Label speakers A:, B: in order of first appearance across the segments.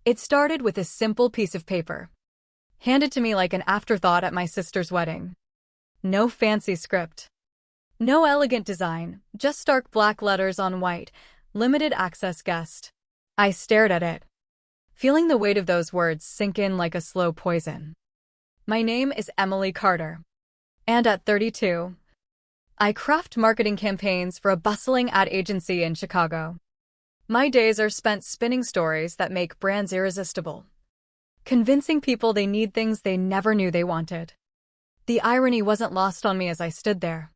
A: It started with a simple piece of paper, handed to me like an afterthought at my sister's wedding. No fancy script. No elegant design, just stark black letters on white, limited access guest. I stared at it, feeling the weight of those words sink in like a slow poison. My name is Emily Carter. And at 32, I craft marketing campaigns for a bustling ad agency in Chicago. My days are spent spinning stories that make brands irresistible, convincing people they need things they never knew they wanted. The irony wasn't lost on me as I stood there,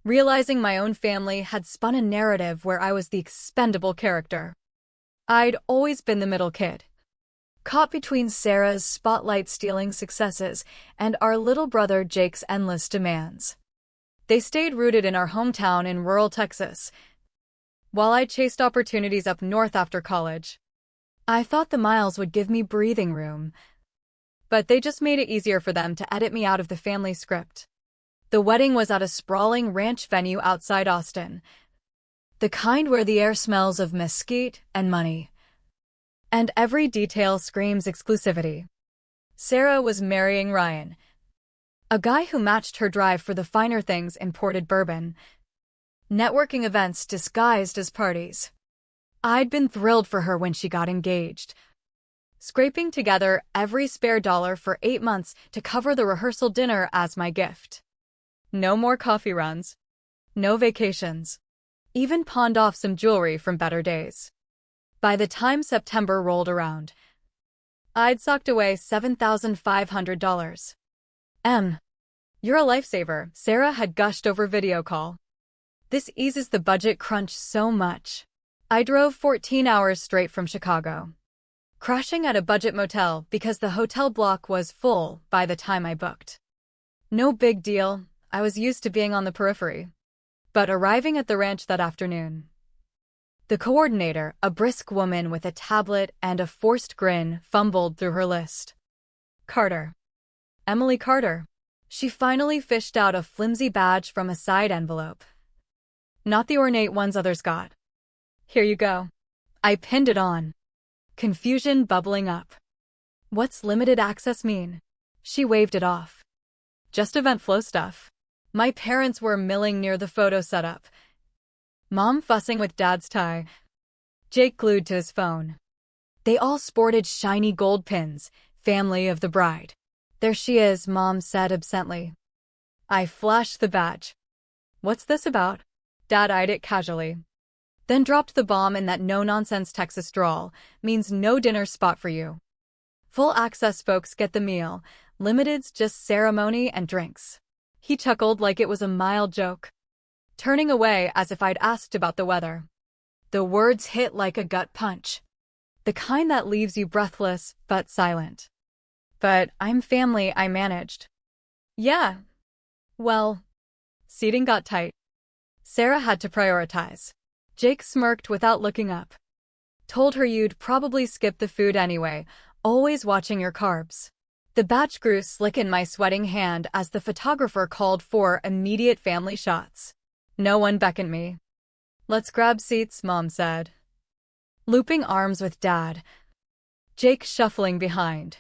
A: realizing my own family had spun a narrative where I was the expendable character. I'd always been the middle kid, caught between Sarah's spotlight-stealing successes and our little brother Jake's endless demands. They stayed rooted in our hometown in rural Texas, while I chased opportunities up north after college. I thought the miles would give me breathing room, but they just made it easier for them to edit me out of the family script. The wedding was at a sprawling ranch venue outside Austin, the kind where the air smells of mesquite and money, and every detail screams exclusivity. Sarah was marrying Ryan, a guy who matched her drive for the finer things imported bourbon. Networking events disguised as parties. I'd been thrilled for her when she got engaged, scraping together every spare dollar for 8 months to cover the rehearsal dinner as my gift. No more coffee runs. No vacations. Even pawned off some jewelry from better days. By the time September rolled around, I'd socked away $7,500. You're a lifesaver, Sarah had gushed over video call. This eases the budget crunch so much. I drove 14 hours straight from Chicago, crashing at a budget motel because the hotel block was full by the time I booked. No big deal, I was used to being on the periphery. But arriving at the ranch that afternoon, the coordinator, a brisk woman with a tablet and a forced grin, fumbled through her list. Carter. Emily Carter. She finally fished out a flimsy badge from a side envelope. Not the ornate ones others got. Here you go. I pinned it on, confusion bubbling up. What's limited access mean? She waved it off. Just event flow stuff. My parents were milling near the photo setup. Mom fussing with Dad's tie. Jake glued to his phone. They all sported shiny gold pins, family of the bride. There she is, Mom said absently. I flashed the badge. What's this about? Dad eyed it casually, then dropped the bomb in that no-nonsense Texas drawl. Means no dinner spot for you. Full access folks get the meal, limited's just ceremony and drinks. He chuckled like it was a mild joke, turning away as if I'd asked about the weather. The words hit like a gut punch, the kind that leaves you breathless but silent. But I'm family, I managed. Yeah. Well, seating got tight. Sarah had to prioritize. Jake smirked without looking up. Told her you'd probably skip the food anyway, always watching your carbs. The batch grew slick in my sweating hand as the photographer called for immediate family shots. No one beckoned me. Let's grab seats, Mom said, looping arms with Dad. Jake shuffling behind,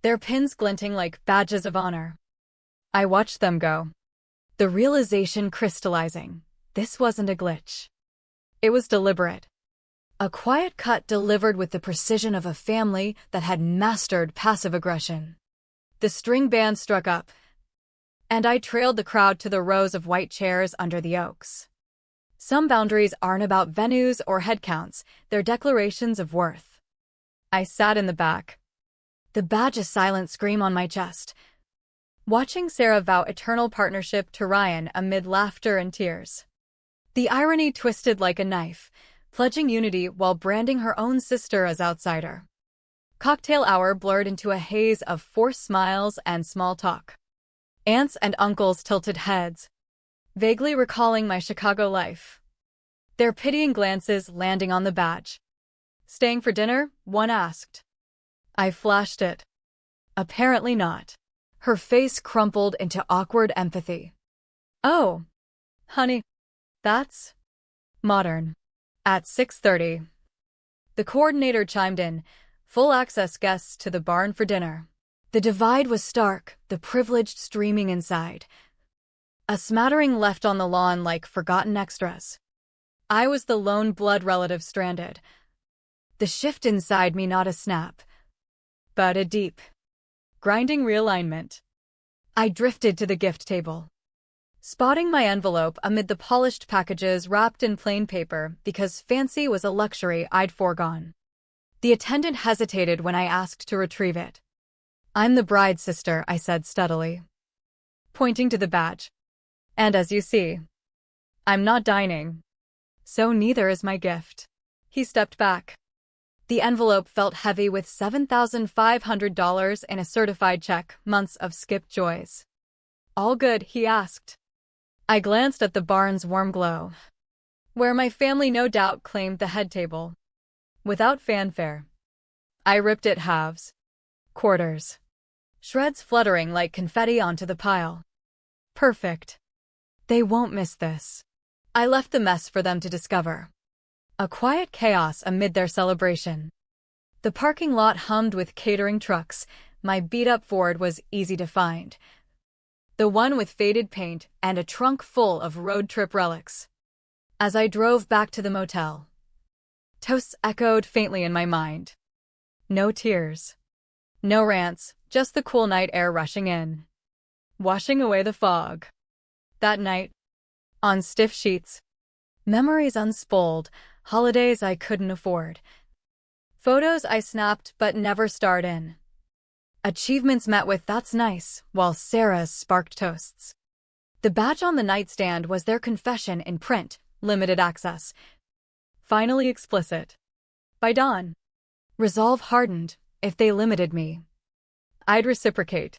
A: their pins glinting like badges of honor. I watched them go, the realization crystallizing. This wasn't a glitch. It was deliberate. A quiet cut delivered with the precision of a family that had mastered passive aggression. The string band struck up, and I trailed the crowd to the rows of white chairs under the oaks. Some boundaries aren't about venues or head counts, they're declarations of worth. I sat in the back, the badge a silent scream on my chest, watching Sarah vow eternal partnership to Ryan amid laughter and tears. The irony twisted like a knife, pledging unity while branding her own sister as outsider. Cocktail hour blurred into a haze of forced smiles and small talk. Aunts and uncles tilted heads, vaguely recalling my Chicago life, their pitying glances landing on the badge. Staying for dinner? One asked. I flashed it. Apparently not. Her face crumpled into awkward empathy. Oh, honey, that's modern. At 6:30, the coordinator chimed in, Full access guests to the barn for dinner. The divide was stark, the privileged streaming inside. A smattering left on the lawn like forgotten extras. I was the lone blood relative stranded. The shift inside me, not a snap, but a deep, grinding realignment. I drifted to the gift table, spotting my envelope amid the polished packages wrapped in plain paper because fancy was a luxury I'd foregone. The attendant hesitated when I asked to retrieve it. "I'm the bride's sister," I said steadily, pointing to the badge. "And as you see, I'm not dining. So neither is my gift." He stepped back. The envelope felt heavy with $7,500 in a certified check, months of skipped joys. "All good?" he asked. I glanced at the barn's warm glow, where my family no doubt claimed the head table. Without fanfare, I ripped it halves, quarters, shreds fluttering like confetti onto the pile. Perfect. They won't miss this. I left the mess for them to discover. A quiet chaos amid their celebration. The parking lot hummed with catering trucks. My beat-up Ford was easy to find. The one with faded paint and a trunk full of road trip relics. As I drove back to the motel, toasts echoed faintly in my mind. No tears. No rants, just the cool night air rushing in, washing away the fog. That night, on stiff sheets, memories unspooled, holidays I couldn't afford. Photos I snapped but never starred in. Achievements met with "that's nice," while Sarah's sparked toasts. The badge on the nightstand was their confession in print, limited access. Finally explicit. By dawn, resolve hardened. If they limited me, I'd reciprocate.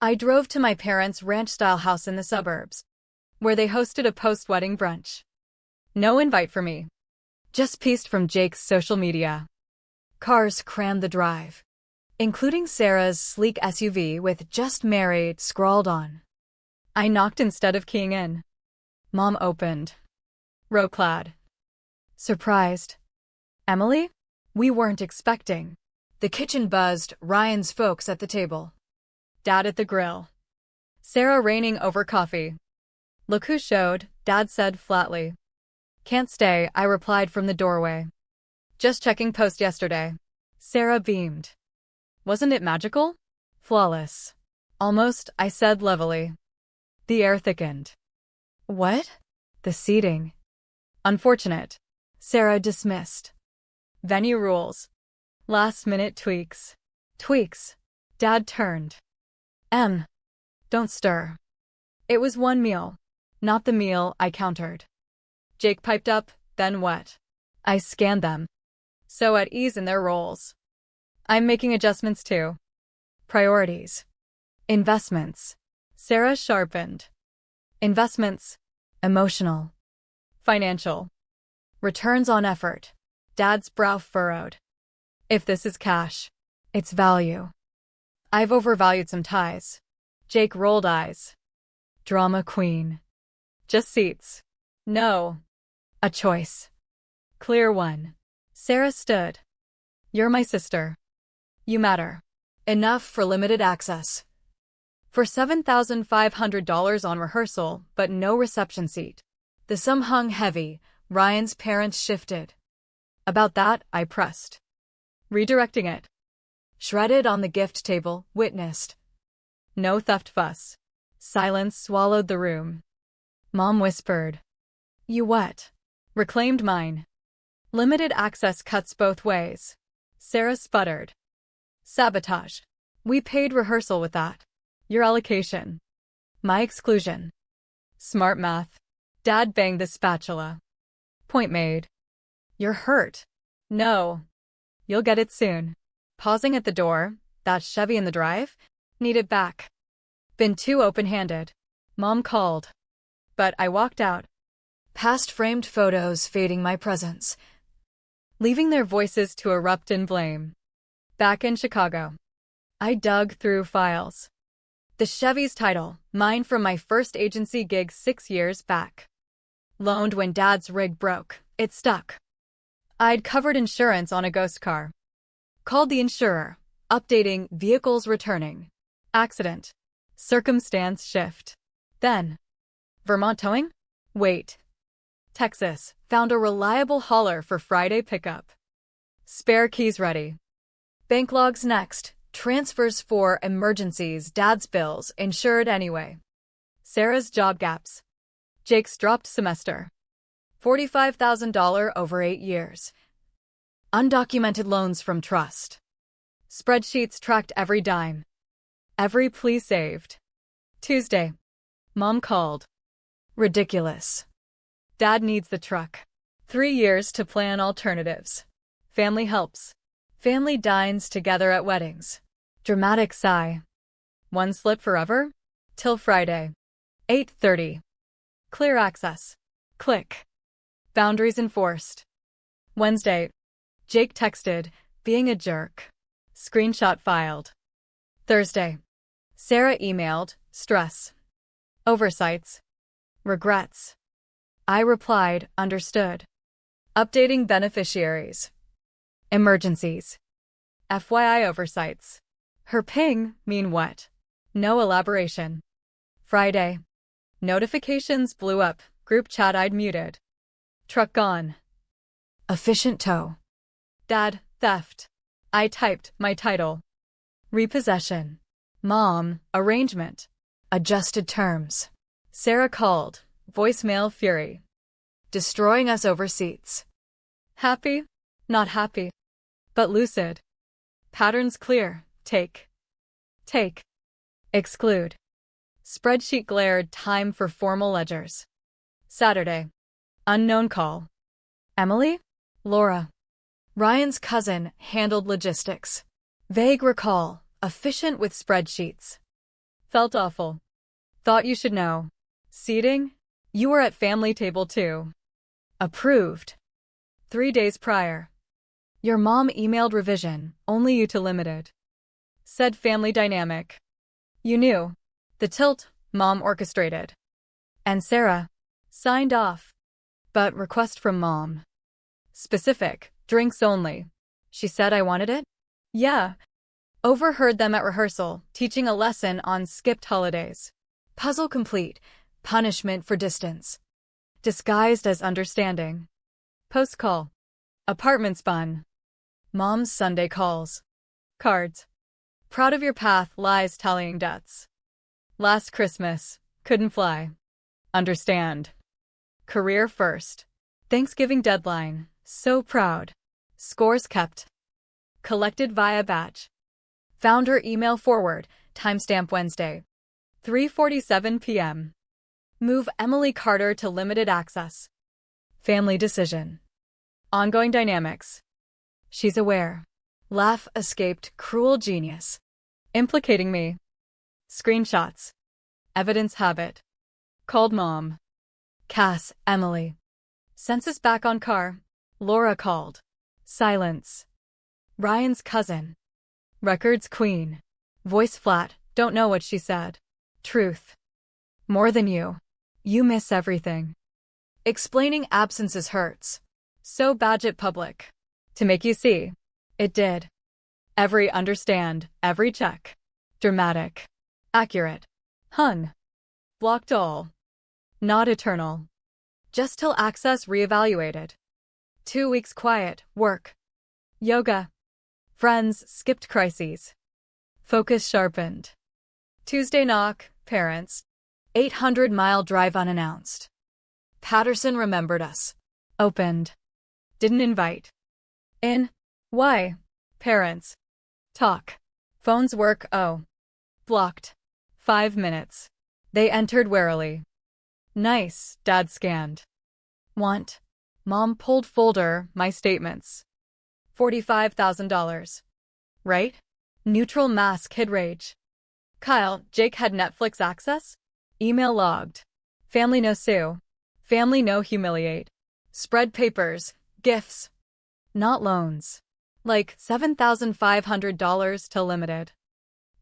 A: I drove to my parents' ranch-style house in the suburbs, where they hosted a post-wedding brunch. No invite for me, just pieced from Jake's social media. Cars crammed the drive, including Sarah's sleek SUV with "just married" scrawled on. I knocked instead of keying in. Mom opened, robe-clad. Surprised. "Emily?" We weren't expecting. The kitchen buzzed, Ryan's folks at the table. Dad at the grill. Sarah reigning over coffee. "Look who showed," Dad said flatly. "Can't stay," I replied from the doorway. "Just checking post yesterday." Sarah beamed. "Wasn't it magical?" "Flawless." "Almost," I said levelly. The air thickened. "What?" "The seating." "Unfortunate." Sarah dismissed. "Venue rules." "Last-minute tweaks." "Tweaks?" Dad turned. Don't stir." "It was one meal." "Not the meal," I countered. Jake piped up, "Then what?" I scanned them. So at ease in their roles. "I'm making adjustments too." "Priorities." "Investments." Sarah sharpened. "Investments." "Emotional." "Financial." "Returns on effort." Dad's brow furrowed. "If this is cash, it's value." "I've overvalued some ties." Jake rolled eyes. "Drama queen." "Just seats." "No. A choice. Clear one." Sarah stood. "You're my sister. You matter. Enough for limited access. For $7,500 on rehearsal, but no reception seat." The sum hung heavy. Ryan's parents shifted. "About that," I pressed, redirecting it. Shredded on the gift table, witnessed. No theft fuss. Silence swallowed the room. Mom whispered, "You what?" Reclaimed mine. "Limited access cuts both ways." Sarah sputtered. "Sabotage." "We paid rehearsal with that." "Your allocation." "My exclusion." "Smart math." Dad banged the spatula. "Point made." "You're hurt." "No. You'll get it soon." Pausing at the door, "That Chevy in the drive? Need it back." "Been too open-handed." Mom called. But I walked out. Past framed photos fading my presence, leaving their voices to erupt in blame. Back in Chicago, I dug through files. The Chevy's title, mine from my first agency gig 6 years back. Loaned when Dad's rig broke, it stuck. I'd covered insurance on a ghost car. Called the insurer. Updating vehicles returning. Accident. Circumstance shift. Then. Vermont towing? Wait. Texas. Found a reliable hauler for Friday pickup. Spare keys ready. Bank logs next. Transfers for emergencies, dad's bills, insured anyway. Sarah's job gaps. Jake's dropped semester. $45,000 over 8 years. Undocumented loans from trust. Spreadsheets tracked every dime. Every plea saved. Tuesday. Mom called. Ridiculous. Dad needs the truck. 3 years to plan alternatives. Family helps. Family dines together at weddings. Dramatic sigh. One slip forever? Till Friday. 8:30. Clear access. Click. Boundaries enforced. Wednesday. Jake texted, being a jerk. Screenshot filed. Thursday. Sarah emailed, stress. Oversights. Regrets. I replied, understood. Updating beneficiaries. Emergencies. FYI oversights. Her ping mean what? No elaboration. Friday. Notifications blew up, group chat I'd muted. Truck gone. Efficient tow. Dad, theft. I typed my title. Repossession. Mom, arrangement. Adjusted terms. Sarah called, voicemail fury. Destroying us over seats. Happy? Not happy. But lucid. Patterns clear. Take. Take. Exclude. Spreadsheet glared, time for formal ledgers. Saturday. Unknown call. Emily? Laura. Ryan's cousin handled logistics. Vague recall, efficient with spreadsheets. Felt awful. Thought you should know. Seating? You were at family table too. Approved. 3 days prior. Your mom emailed revision, only you to limited. Said family dynamic. You knew. The tilt, mom orchestrated. And Sarah. Signed off. But request from mom. Specific, drinks only. She said I wanted it? Yeah. Overheard them at rehearsal, teaching a lesson on skipped holidays. Puzzle complete. Punishment for distance. Disguised as understanding. Post-call. Apartment spun. Mom's Sunday calls. Cards. Proud of your path, lies tallying debts. Last Christmas. Couldn't fly. Understand. Career first. Thanksgiving deadline. So proud. Scores kept. Collected via batch. Founder email forward. Timestamp Wednesday. 3:47 p.m. Move Emily Carter to limited access. Family decision. Ongoing dynamics. She's aware. Laugh escaped cruel genius. Implicating me. Screenshots. Evidence habit. Called mom. Cass, Emily. Census back on car. Laura called. Silence. Ryan's cousin. Records queen. Voice flat, don't know what she said. Truth. More than you. You miss everything. Explaining absences hurts. So badge it public. To make you see. It did. Every understand, every check. Dramatic. Accurate. Hung. Blocked all. Not eternal. Just till access reevaluated. 2 weeks quiet, work. Yoga. Friends skipped crises. Focus sharpened. Tuesday knock, parents. 800-mile drive unannounced. Patterson remembered us. Opened. Didn't invite. In. Why? Parents. Talk. Phones work, oh. Blocked. 5 minutes. They entered warily. Nice, Dad scanned. Want. Mom pulled folder, my statements. $45,000. Right? Neutral mask hid rage. Kyle, Jake had Netflix access? Email logged. Family no sue. Family no humiliate. Spread papers, gifts. Not loans. Like $7,500 to limited.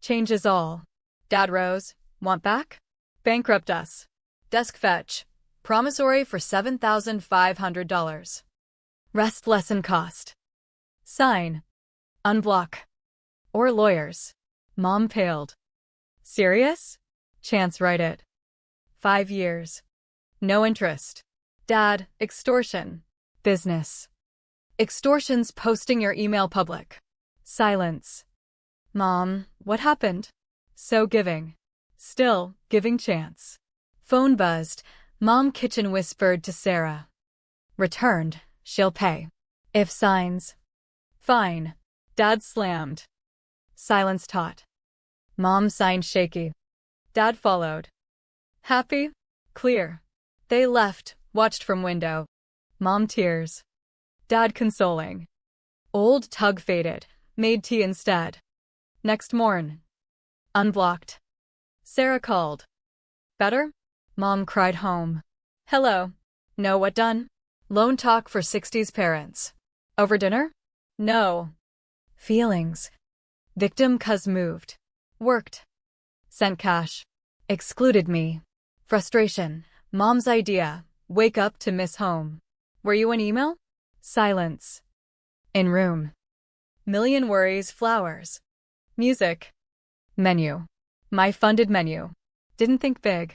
A: Changes all. Dad rose. Want back? Bankrupt us. Desk fetch. Promissory for $7,500. Rest lesson cost. Sign. Unblock. Or lawyers. Mom paled. Serious? Chance write it. 5 years. No interest. Dad, extortion. Business. Extortion's posting your email public. Silence. Mom, what happened? So giving. Still, giving chance. Phone buzzed. Mom kitchen whispered to Sarah. Returned. She'll pay. If signs. Fine. Dad slammed. Silence taut. Mom signed shaky. Dad followed. Happy? Clear. They left, watched from window. Mom tears. Dad consoling. Old tug faded, made tea instead. Next morn. Unblocked. Sarah called. Better? Mom cried home. Hello. Know what done? Loan talk for 60s parents. Over dinner? No. Feelings. Victim cuz moved. Worked. Sent cash. Excluded me. Frustration. Mom's idea. Wake up to miss home. Were you an email? Silence. In room. Million worries, flowers. Music. Menu. My funded menu. Didn't think big.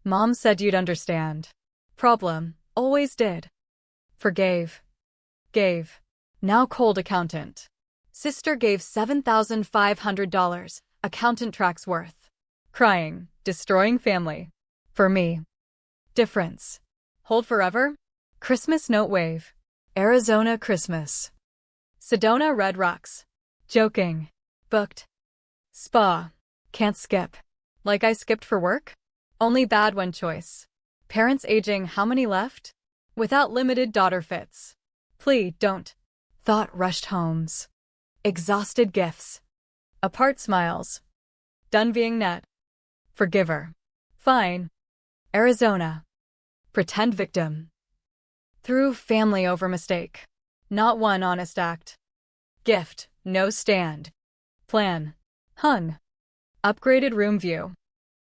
A: Mom said you'd understand. Problem. Always did. Forgave. Gave. Now cold accountant. Sister gave $7,500. Accountant tracks worth. Crying. Destroying family. For me. Difference. Hold forever? Christmas note wave. Arizona Christmas. Sedona Red Rocks. Joking. Booked. Spa. Can't skip. Like I skipped for work? Only bad one choice. Parents aging, how many left? Without limited daughter fits. Plea, don't. Thought rushed homes. Exhausted gifts. Apart smiles. Done being net. Forgiver. Fine. Arizona. Pretend victim. Threw family over mistake. Not one honest act. Gift, no stand. Plan. Hung. Upgraded room view.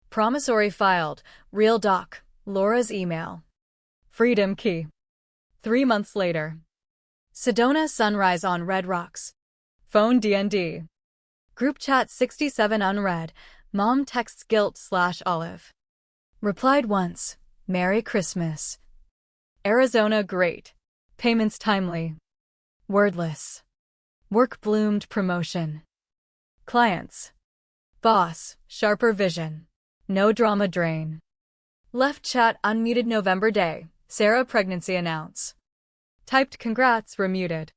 A: Promissory filed. Real doc. Laura's email. Freedom key. 3 months later. Sedona sunrise on Red Rocks. Phone DND. Group chat 67 unread. Mom texts guilt/Olive. Replied once. Merry Christmas. Arizona great. Payments timely. Wordless. Work bloomed promotion. Clients. Boss, sharper vision. No drama drain. Left chat unmuted November day. Sarah pregnancy announce. Typed congrats remuted.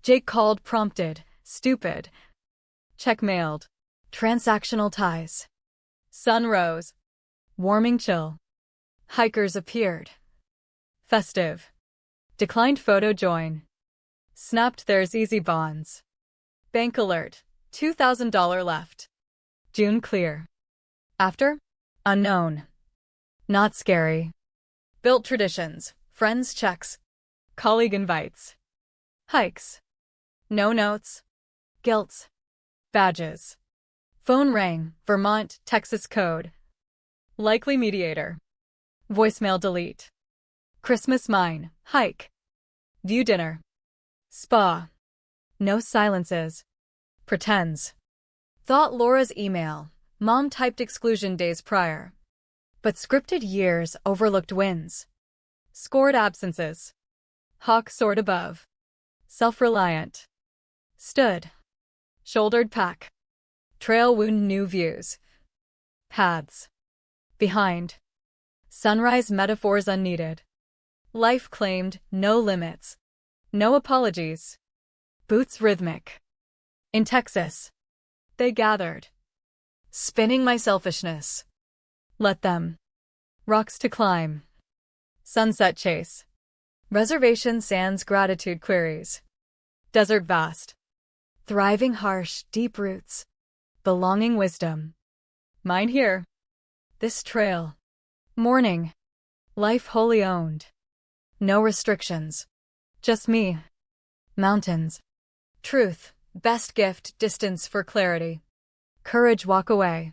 A: Jake called prompted. Stupid. Check mailed. Transactional ties. Sun rose. Warming chill. Hikers appeared. Festive. Declined photo join. Snapped there's easy bonds. Bank alert. $2,000 left. June clear. After? Unknown. Not scary. Built traditions. Friends checks. Colleague invites. Hikes. No notes. Guilts. Badges. Phone rang. Vermont, Texas code. Likely mediator. Voicemail delete. Christmas mine. Hike. View dinner. Spa. No silences. Pretends. Thought Laura's email. Mom typed exclusion days prior. But scripted years overlooked wins. Scored absences. Hawk soared above. Self-reliant. Stood. Shouldered pack. Trail wound new views. Paths. Behind. Sunrise metaphors unneeded. Life claimed no limits. No apologies. Boots rhythmic. In Texas. They gathered. Spinning my selfishness. Let them. Rocks to climb. Sunset chase. Reservation sands gratitude queries. Desert vast. Thriving harsh, deep roots. Belonging wisdom. Mine here. This trail. Morning. Life wholly owned. No restrictions. Just me. Mountains. Truth. Best gift, distance for clarity. Courage walk away.